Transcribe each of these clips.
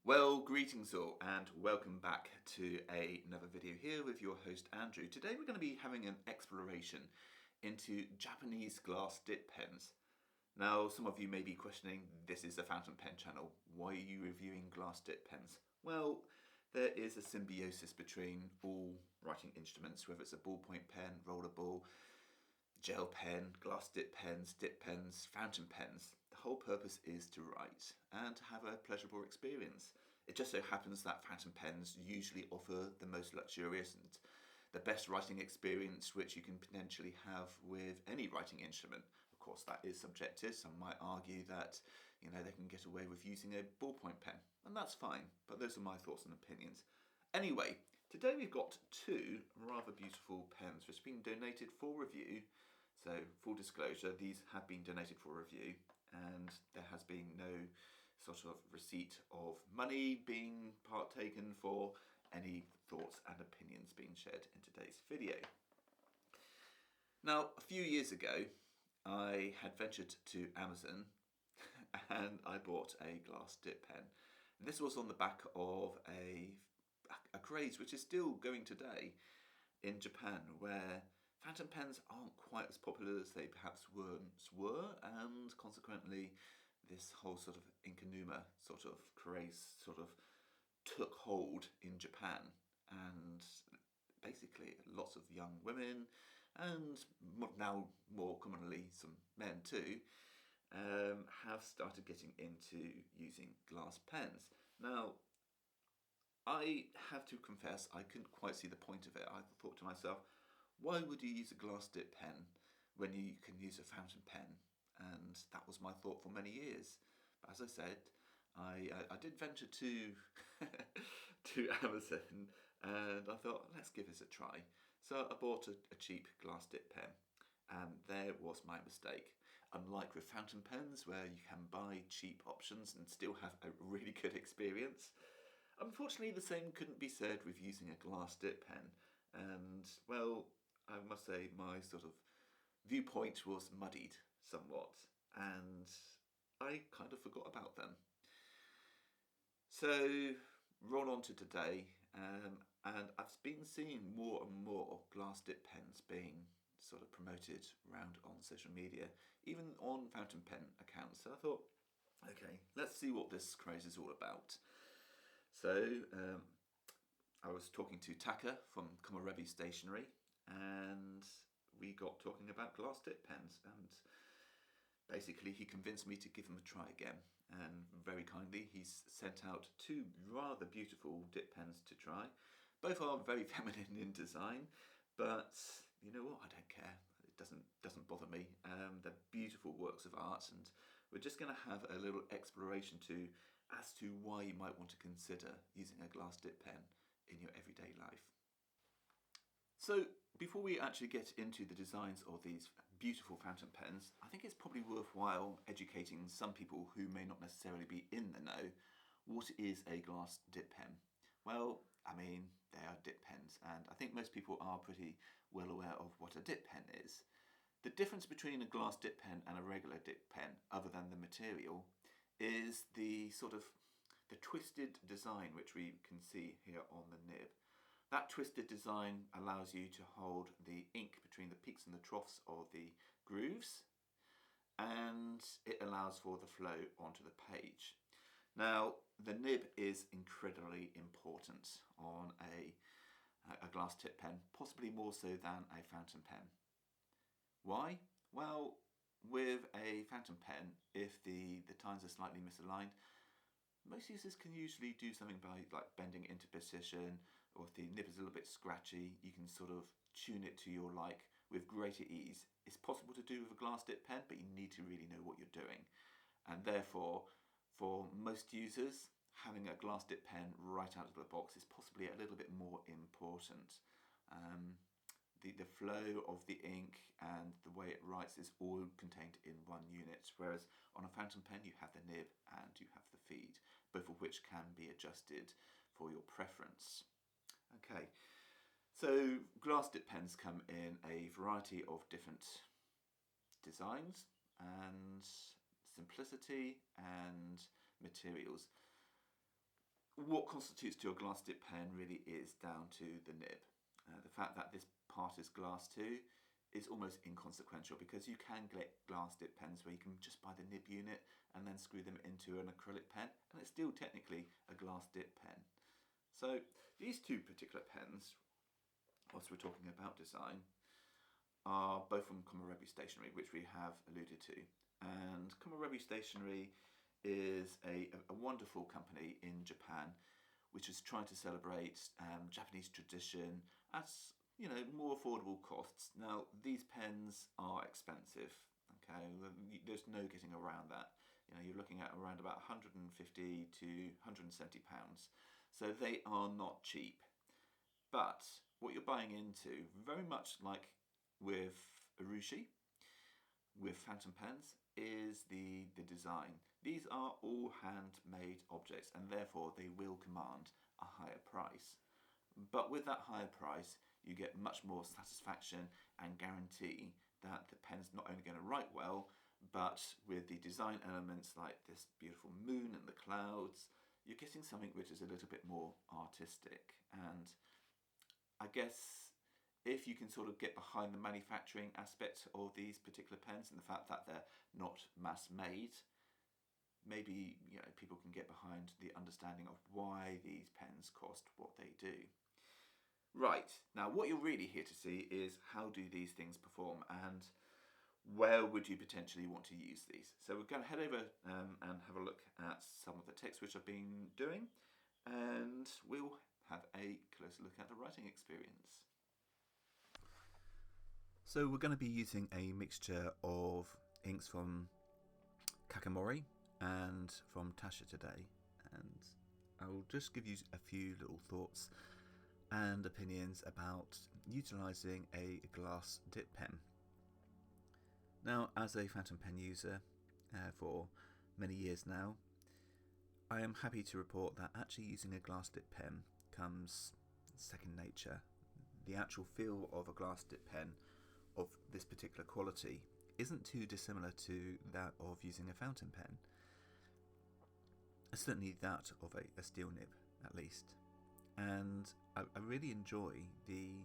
Well, greetings all and welcome back to another video here with your host Andrew. Today we're going to be having an exploration into Japanese glass dip pens. Now some of you may be questioning, this is a fountain pen channel, why are you reviewing glass dip pens? Well, there is a symbiosis between all writing instruments, whether it's a ballpoint pen, rollerball, gel pen, glass dip pens, fountain pens. The whole purpose is to write and to have a pleasurable experience. It just so happens that fountain pens usually offer the most luxurious and the best writing experience which you can potentially have with any writing instrument. Of course, that is subjective. Some might argue that they can get away with using a ballpoint pen, and that's fine, but those are my thoughts and opinions. Anyway, today we've got two rather beautiful pens which have been donated for review. So, full disclosure, these have been donated for review and there has been no sort of receipt of money being partaken for any thoughts and opinions being shared in today's video. Now, a few years ago, I had ventured to Amazon and I bought a glass dip pen. And this was on the back of a craze which is still going today in Japan, where fountain pens aren't quite as popular as they perhaps once were, and consequently this whole sort of inkanuma sort of craze sort of took hold in Japan, and basically lots of young women and now more commonly some men too have started getting into using glass pens. Now, I have to confess I couldn't quite see the point of it. I thought to myself, why would you use a glass dip pen when you can use a fountain pen? And that was my thought for many years. But as I said, I did venture to to Amazon and I thought, let's give this a try. So I bought a cheap glass dip pen, and there was my mistake. Unlike with fountain pens where you can buy cheap options and still have a really good experience, unfortunately the same couldn't be said with using a glass dip pen. And well, I must say my sort of viewpoint was muddied somewhat, and I kind of forgot about them. So roll on to today, and I've been seeing more and more glass dip pens being sort of promoted around on social media, even on fountain pen accounts. So I thought, okay, let's see what this craze is all about. So I was talking to Taka from Komorebi Stationery, and we got talking about glass dip pens, and basically he convinced me to give them a try again, and very kindly he's sent out two rather beautiful dip pens to try. Both are very feminine in design, but you know what, I don't care. It doesn't bother me. They're beautiful works of art, and we're just going to have a little exploration as to why you might want to consider using a glass dip pen in your everyday life. So before we actually get into the designs of these beautiful fountain pens, I think it's probably worthwhile educating some people who may not necessarily be in the know. What is a glass dip pen? Well, I mean, they are dip pens, and I think most people are pretty well aware of what a dip pen is. The difference between a glass dip pen and a regular dip pen, other than the material, is the sort of the twisted design which we can see here on the nib. That twisted design allows you to hold the ink between the peaks and the troughs of the grooves, and it allows for the flow onto the page. Now, the nib is incredibly important on a glass tip pen, possibly more so than a fountain pen. Why? Well, with a fountain pen, if the tines are slightly misaligned, most users can usually do something by like bending it into position, or if the nib is a little bit scratchy, you can sort of tune it to your like with greater ease. It's possible to do with a glass dip pen, but you need to really know what you're doing. And therefore, for most users, having a glass dip pen right out of the box is possibly a little bit more important. The flow of the ink and the way it writes is all contained in one unit, whereas on a fountain pen you have the nib and you have the feed, both of which can be adjusted for your preference. Okay, so glass dip pens come in a variety of different designs and simplicity and materials. what constitutes to a glass dip pen really is down to the nib. The fact that this part is glass too is almost inconsequential, because you can get glass dip pens where you can just buy the nib unit and then screw them into an acrylic pen, and it's still technically a glass dip pen. So these two particular pens, whilst we're talking about design, are both from Komorebi Stationery, which we have alluded to. And Komorebi Stationery is a wonderful company in Japan, which is trying to celebrate Japanese tradition at more affordable costs. Now, these pens are expensive. Okay, there's no getting around that. You're looking at around about 150 to 170 pounds. So they are not cheap. But what you're buying into, very much like with Urushi, with fountain pens, is the design. These are all handmade objects, and therefore they will command a higher price. But with that higher price, you get much more satisfaction and guarantee that the pen's not only going to write well, but with the design elements like this beautiful moon and the clouds, you're getting something which is a little bit more artistic. And I guess if you can sort of get behind the manufacturing aspect of these particular pens and the fact that they're not mass made, maybe people can get behind the understanding of why these pens cost what they do. Right, now what you're really here to see is how do these things perform and where would you potentially want to use these. So we're going to head over and have a look at some of the text which I've been doing, and we'll have a closer look at the writing experience. So we're going to be using a mixture of inks from Kakamori and from Tasha today, and I'll just give you a few little thoughts and opinions about utilising a glass dip pen. Now, as a fountain pen user for many years now, I am happy to report that actually using a glass dip pen comes second nature. The actual feel of a glass dip pen of this particular quality isn't too dissimilar to that of using a fountain pen. Certainly that of a steel nib, at least. And I really enjoy the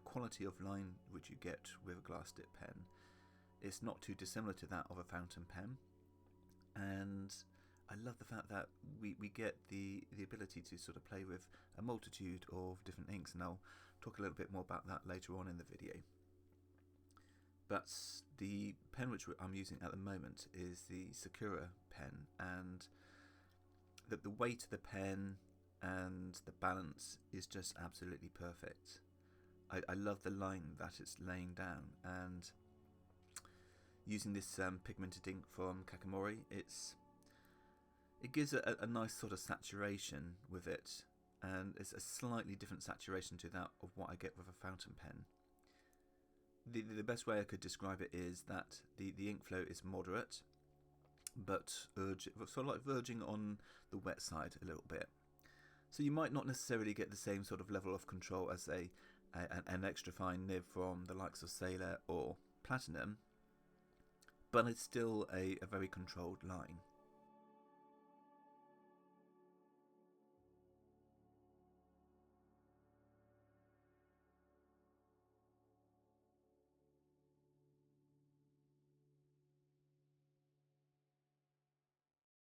quality of line which you get with a glass dip pen. It's not too dissimilar to that of a fountain pen, and I love the fact that we get the ability to sort of play with a multitude of different inks, and I'll talk a little bit more about that later on in the video. But the pen which I'm using at the moment is the Sakura pen, and the weight of the pen and the balance is just absolutely perfect. I love the line that it's laying down, and using this pigmented ink from Kakamori, it gives a nice sort of saturation with it, and it's a slightly different saturation to that of what I get with a fountain pen. The best way I could describe it is that the ink flow is moderate, but sort of like verging on the wet side a little bit. So you might not necessarily get the same sort of level of control as an extra fine nib from the likes of Sailor or Platinum, but it's still a very controlled line.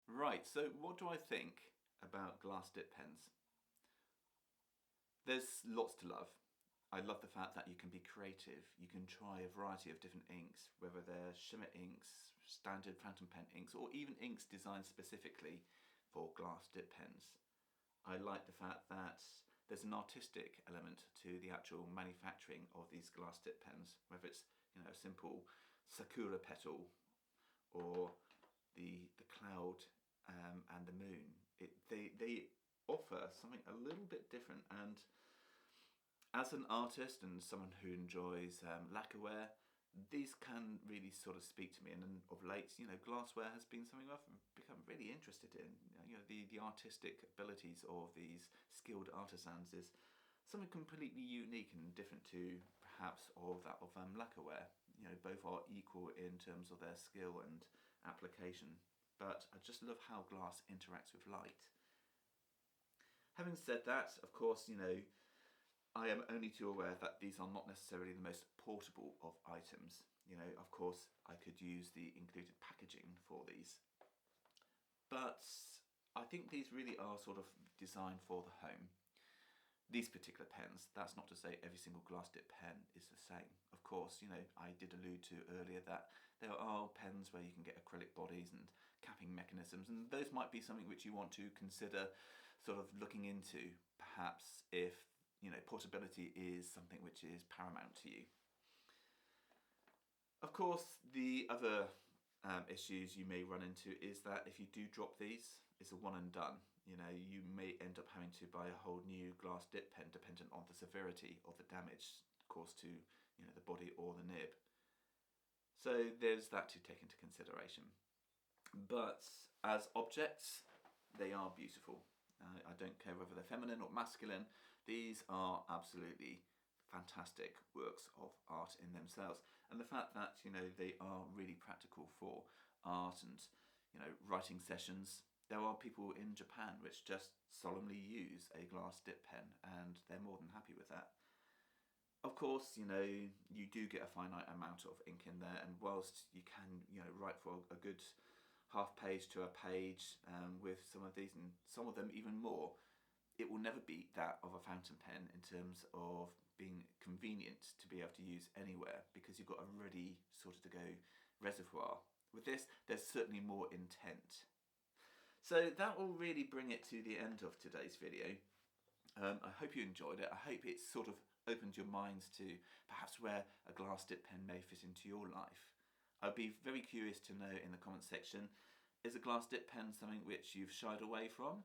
Right, so what do I think about glass dip pens? There's lots to love. I love the fact that you can be creative. You can try a variety of different inks, whether they're shimmer inks, standard fountain pen inks, or even inks designed specifically for glass dip pens. I like the fact that there's an artistic element to the actual manufacturing of these glass dip pens, whether it's a simple sakura petal or the cloud and the moon. They offer something a little bit different, and as an artist and someone who enjoys lacquerware, these can really sort of speak to me. And of late, glassware has been something I've become really interested in. The artistic abilities of these skilled artisans is something completely unique and different to perhaps of that of lacquerware. Both are equal in terms of their skill and application, but I just love how glass interacts with light. Having said that, of course, I am only too aware that these are not necessarily the most portable of items. Of course, I could use the included packaging for these, but I think these really are sort of designed for the home. These particular pens, that's not to say every single glass dip pen is the same. Of course, I did allude to earlier that there are pens where you can get acrylic bodies and capping mechanisms, and those might be something which you want to consider sort of looking into, perhaps if portability is something which is paramount to you. Of course, the other issues you may run into is that if you do drop these, it's a one and done. You may end up having to buy a whole new glass dip pen dependent on the severity of the damage caused to the body or the nib. So there's that to take into consideration. But as objects, they are beautiful. I don't care whether they're feminine or masculine. These are absolutely fantastic works of art in themselves. And the fact that they are really practical for art and writing sessions. There are people in Japan which just solemnly use a glass dip pen, and they're more than happy with that. Of course, you do get a finite amount of ink in there, and whilst you can write for a good half page to a page with some of these, and some of them even more, it will never beat that of a fountain pen in terms of being convenient to be able to use anywhere, because you've got a ready sort of to go reservoir. With this, there's certainly more intent. So that will really bring it to the end of today's video. I hope you enjoyed it. I hope it sort of opened your minds to perhaps where a glass dip pen may fit into your life. I'd be very curious to know in the comment section, is a glass dip pen something which you've shied away from?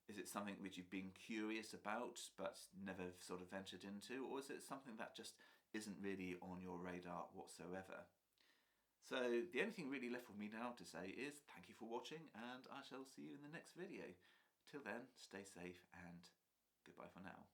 Is it something which you've been curious about but never sort of ventured into? Or is it something that just isn't really on your radar whatsoever? So the only thing really left for me now to say is thank you for watching, and I shall see you in the next video. Till then, stay safe and goodbye for now.